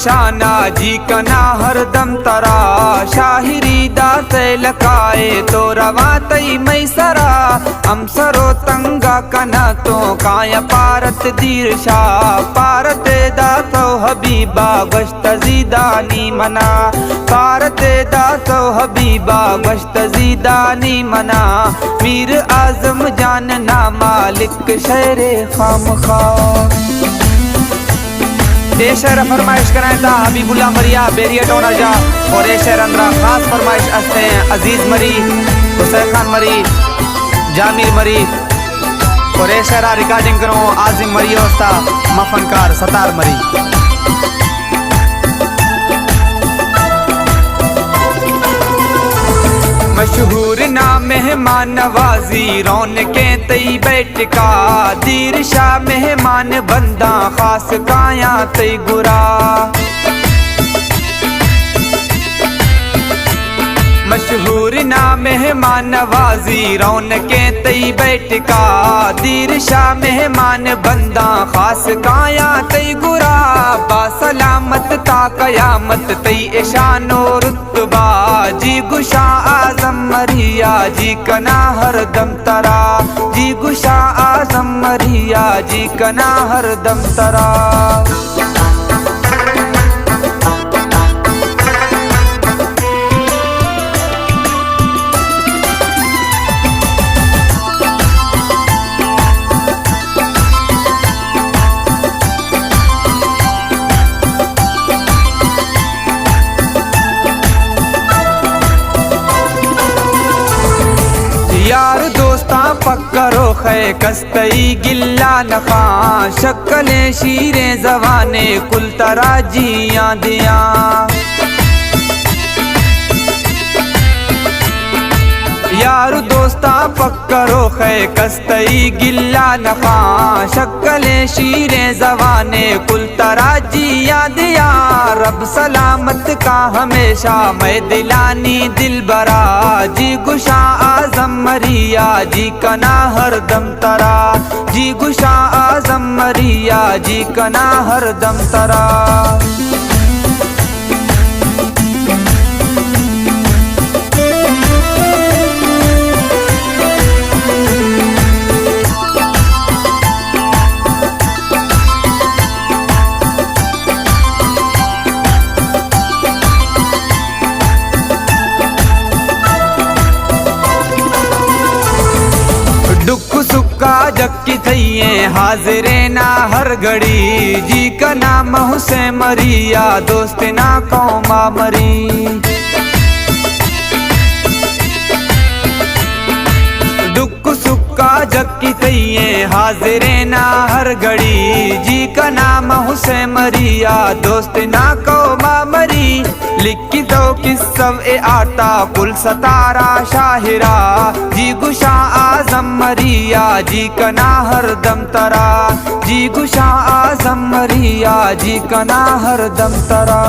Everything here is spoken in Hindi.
शाना जी कना हरदम तरा शाहिरी दाते लकाए तो रवा तई मैसरा हम सरो तंगा कना तो काया पारत दीर शाह पारत दातो हबीबा गश्त जीदानी मना पारत दातो हबीबा गश्त जीदानी मना मीर आजम जानना मालिक शेरे खामखा। ये शेर फरमाइश कराए था हबीबुल्ला मरिया बेरिया टोना जा और ये शेर अंदरा खास फरमाइश असते हैं अजीज मरी हुसैन खान मरी जामिर मरी और ये शेरा रिकॉर्डिंग करो आजिम मरी होस्ता मफनकार सतार मरी। मशहूर ना मेहमान नवाजी रौनके तई बैठका दीर शाह मेहमान बंदा खास काया तई गुरा। मशहूर ना मेहमान नवाजी रौनके तई बैठका दीर शाह मेहमान बंदा खास काया तई गुरा। बासलामत ता कयामत तई ईशानो रुतबा जी गुशा आजम मरिया जी कना हरदम तरा जी गुशा आजम मरिया जी कना हरदम तरा। यार दोस्ता पक्करो खे कस्तई गिल्ला नखा शक्ले शीरे जवाने कुल तरा जिया दिया। यार दोस्ता पक्करो खे कस्तई गिल्ला नखा शक्ले शीरे जवाने कुल तरा जिया दिया। रब सलामत का हमेशा मैं दिलानी दिल बरा जी गुशा आजम मरिया जी कना हरदम तरा जी गुशा आजम मरिया जी कना हरदम तरा। दुख सुक्का जक्की थइए हाजिरे ना हर घड़ी जी का नाम हुसैन मरिया दोस्त ना कौमा मरी। दुख सुक्का जक्की थइए हाजिरे ना हर घड़ी जी का नाम हुसैन मरिया दोस्त ना कौमा मरी। लिखी तो किस्सव ए आता कुल सतारा शाहिरा जी गुशा आजम मरिया जी कना हरदम तरा जी गुशा आजम मरिया जी कना हरदम तरा।